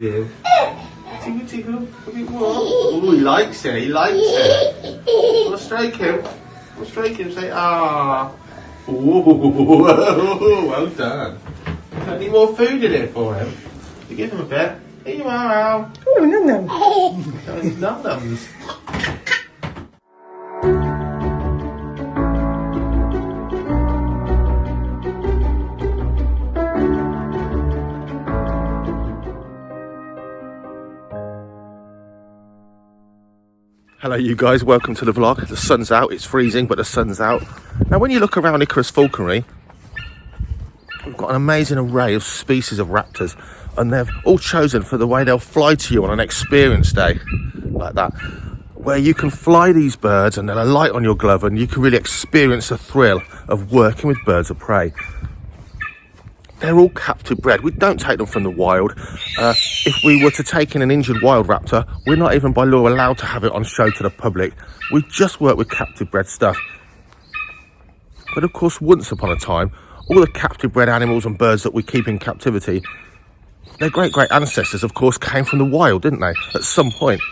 Yeah. Tickle, tickle. A bit more. Oh, he likes it. He likes it. I'll stroke him. I'll stroke him. Say, ah. Oh, well done. Got any more food in it for him? You give him a bit. Here you are, Al. Oh, num-num. Those num-nums. Hello you guys, welcome to the vlog. The sun's out, it's freezing but the sun's out. Now when you look around Icarus Falconry, we've got an amazing array of species of raptors and they've all chosen for the way they'll fly to you on an experience day like that, where you can fly these birds and they'll alight on your glove and you can really experience the thrill of working with birds of prey. They're all captive bred. We don't take them from the wild. If we were to take in an injured wild raptor, we're not even by law allowed to have it on show to the public. We just work with captive bred stuff. But of course, once upon a time, all the captive bred animals and birds that we keep in captivity, their great ancestors, of course, came from the wild, didn't they? At some point.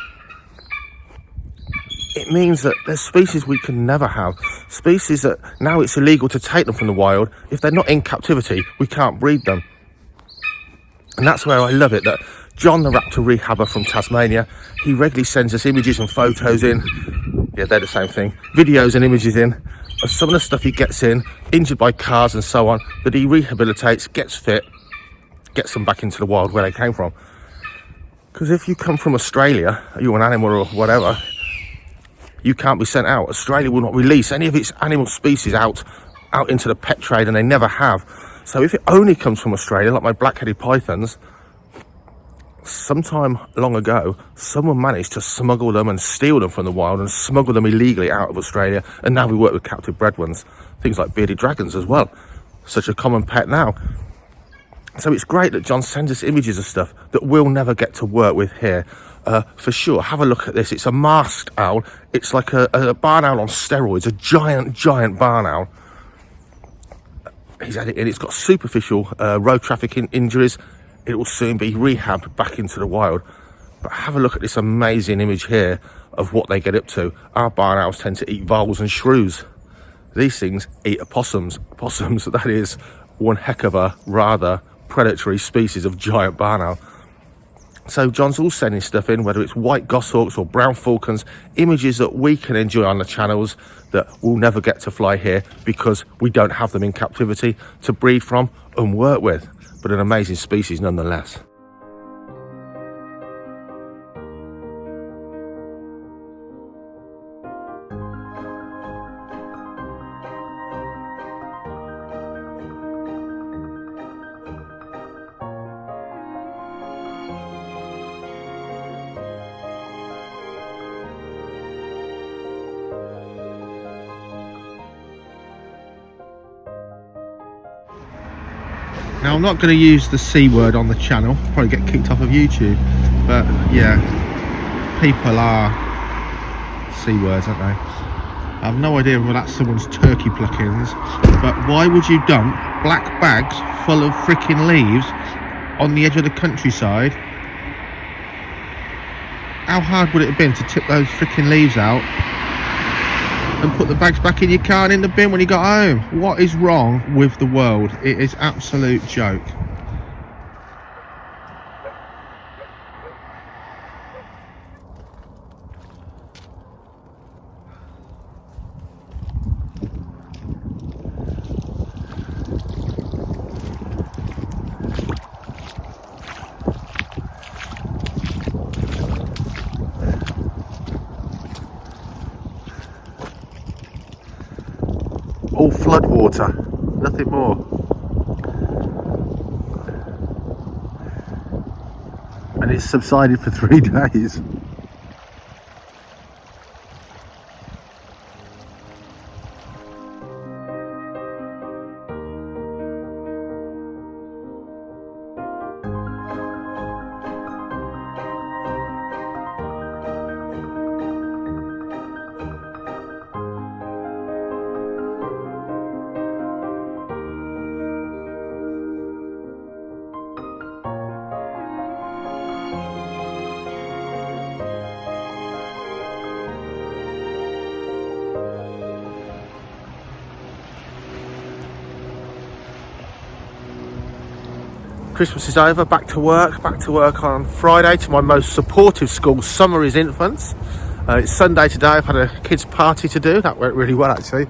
It means that there's species we can never have. Species that now it's illegal to take them from the wild. If they're not in captivity, we can't breed them. And that's where I love it, that John, the raptor rehabber from Tasmania, he regularly sends us images and photos in. Yeah, they're the same thing. Videos and images in of some of the stuff he gets in, injured by cars and so on, that he rehabilitates, gets fit, gets them back into the wild where they came from. Because if you come from Australia, you're an animal or whatever, you can't be sent out. Australia will not release any of its animal species out into the pet trade, and they never have. So if it only comes from Australia, like my black-headed pythons, sometime long ago, someone managed to smuggle them and steal them from the wild and smuggle them illegally out of Australia, and now we work with captive bred ones. Things like bearded dragons as well. Such a common pet now. So it's great that John sends us images of stuff that we'll never get to work with here. For sure, have a look at this. It's a masked owl. It's like a barn owl on steroids, a giant barn owl. He's had it in. It's got superficial road traffic injuries. It will soon be rehabbed back into the wild. But have a look at this amazing image here of what they get up to. Our barn owls tend to eat voles and shrews. These things eat opossums. Opossums, that is one heck of a rather predatory species of giant barn owl. So John's all sending stuff in, whether it's white goshawks or brown falcons, images that we can enjoy on the channels that we'll never get to fly here because we don't have them in captivity to breed from and work with. But an amazing species nonetheless. Now I'm not going to use the C word on the channel, probably get kicked off of YouTube, but yeah, people are C words, aren't they? I have no idea whether that's someone's turkey pluckings, but why would you dump black bags full of freaking leaves on the edge of the countryside? How hard would it have been to tip those freaking leaves out and put the bags back in your car and in the bin when you got home? What is wrong with the world? It is absolute joke. All flood water, nothing more. And it's subsided for 3 days. Christmas is over, back to work on Friday to my most supportive school, Summer is Infants. It's Sunday today. I've had a kids party to do. That went really well actually.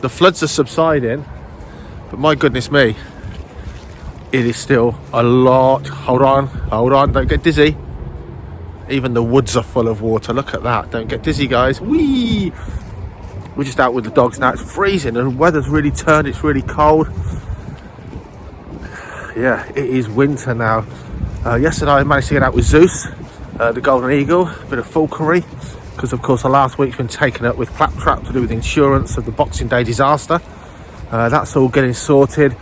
The floods are subsiding, but my goodness me, it is still a lot. Hold on, don't get dizzy. Even the woods are full of water. Look at that. Don't get dizzy, guys. Whee! We're just out with the dogs now. It's freezing and the weather's really turned. It's really cold. Yeah, it is winter now. Yesterday I managed to get out with Zeus, the golden eagle, a bit of falconry, because of course the last week's been taken up with claptrap to do with insurance of the Boxing Day disaster. That's all getting sorted,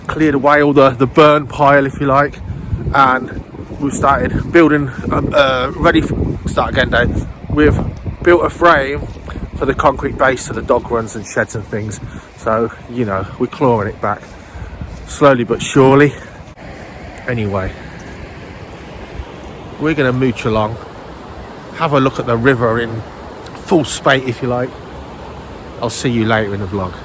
cleared away all the burn pile, if you like, and we've started building, ready for start again day. We've built a frame for the concrete base to the dog runs and sheds and things, so you know, we're clawing it back slowly but surely. Anyway, we're going to mooch along, have a look at the river in full spate, if you like. I'll see you later in the vlog.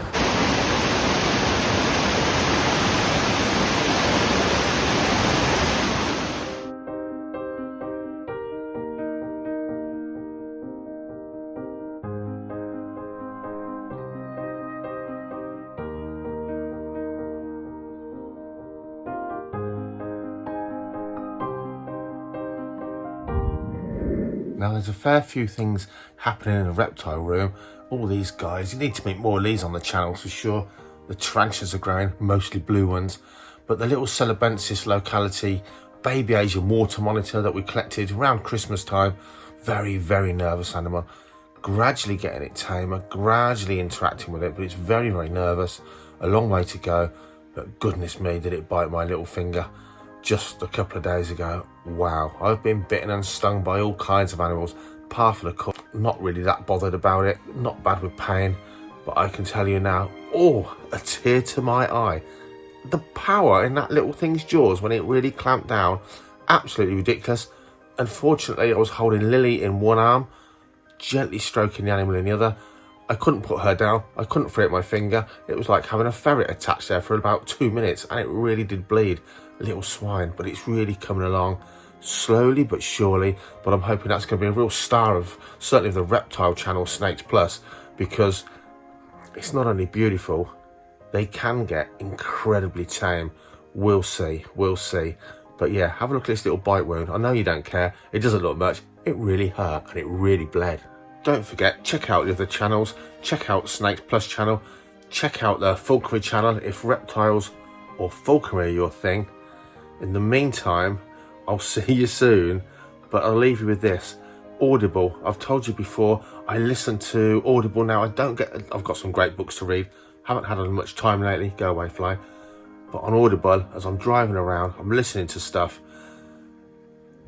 Now there's a fair few things happening in the reptile room. All these guys, you need to make more of these on the channel for sure. The tarantulas are growing, mostly blue ones. But the little Celebensis locality baby Asian water monitor that we collected around Christmas time, very, very nervous animal. Gradually getting it tamer, gradually interacting with it, but it's very, very nervous. A long way to go, but goodness me, did it bite my little finger just a couple of days ago. Wow, I've been bitten and stung by all kinds of animals, par for the course. Not really that bothered about it, not bad with pain, but I can tell you now, oh, a tear to my eye. The power in that little thing's jaws when it really clamped down, absolutely ridiculous. Unfortunately, I was holding Lily in one arm, gently stroking the animal in the other. I couldn't put her down, I couldn't free up my finger. It was like having a ferret attached there for about 2 minutes, and it really did bleed. Little swine, but it's really coming along slowly but surely. But I'm hoping that's going to be a real star of certainly of the reptile channel, Snakes Plus, because it's not only beautiful, they can get incredibly tame. We'll see. But yeah, have a look at this little bite wound. I know you don't care, it doesn't look much, it really hurt and it really bled. Don't forget, check out the other channels, check out Snakes Plus channel, check out the falconry channel if reptiles or falconry are your thing. In the meantime, I'll see you soon, but I'll leave you with this. Audible, I've told you before, I listen to Audible now. I've got some great books to read. Haven't had as much time lately, go away fly. But on Audible, as I'm driving around, I'm listening to stuff.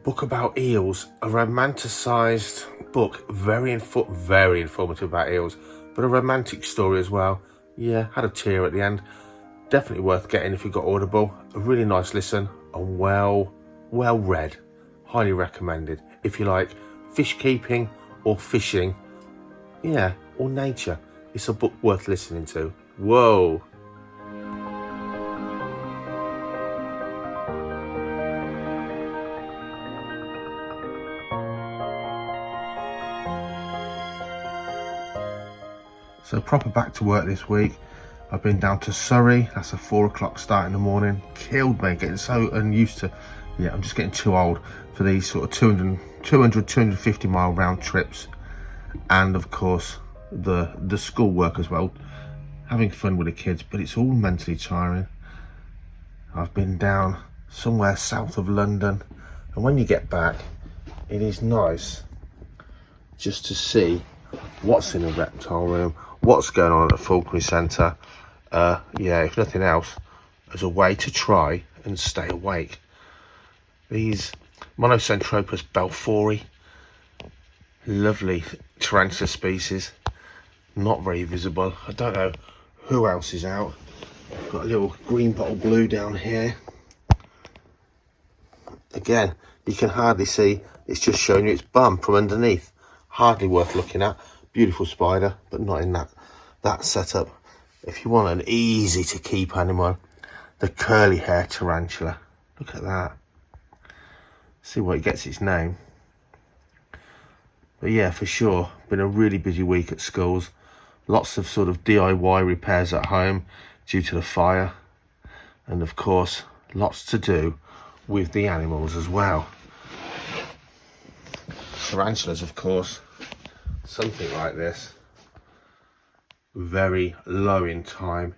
Book about eels, a romanticised book, very informative about eels, but a romantic story as well. Yeah, had a tear at the end. Definitely worth getting if you've got Audible. A really nice listen and well read. Highly recommended if you like fish keeping or fishing, yeah, or nature. It's a book worth listening to. Whoa. So proper back to work this week. I've been down to Surrey. That's a 4 o'clock start in the morning. Killed me, getting so unused to, yeah, I'm just getting too old for these sort of 250 mile round trips. And of course, the school work as well. Having fun with the kids, but it's all mentally tiring. I've been down somewhere south of London. And when you get back, it is nice just to see what's in the reptile room, what's going on at the falconry centre. Yeah, if nothing else, as a way to try and stay awake. These Monocentropus balfouri, lovely tarantula species, not very visible. I don't know who else is out. Got a little green bottle blue down here. Again, you can hardly see, it's just showing you its bum from underneath. Hardly worth looking at. Beautiful spider, but not in that setup. If you want an easy to keep animal, the curly hair tarantula. Look at that. See where it gets its name. But yeah, for sure, been a really busy week at schools. Lots of sort of DIY repairs at home due to the fire. And of course, lots to do with the animals as well. Tarantulas, of course, something like this. Very low in time,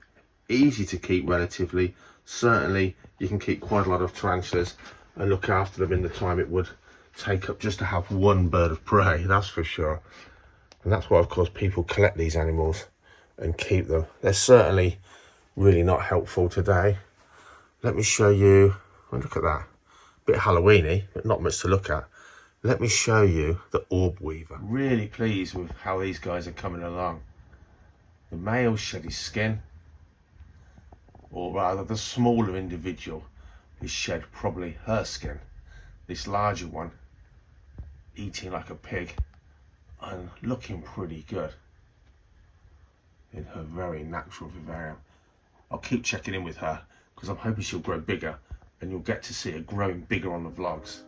easy to keep relatively. Certainly, you can keep quite a lot of tarantulas and look after them in the time it would take up just to have one bird of prey, that's for sure. And that's why, of course, people collect these animals and keep them. They're certainly really not helpful today. Let me show you, oh, look at that. Bit Halloweeny, but not much to look at. Let me show you the orb weaver. Really pleased with how these guys are coming along. The male shed his skin, or rather the smaller individual is shed probably her skin. This larger one eating like a pig and looking pretty good in her very natural vivarium. I'll keep checking in with her because I'm hoping she'll grow bigger and you'll get to see her growing bigger on the vlogs.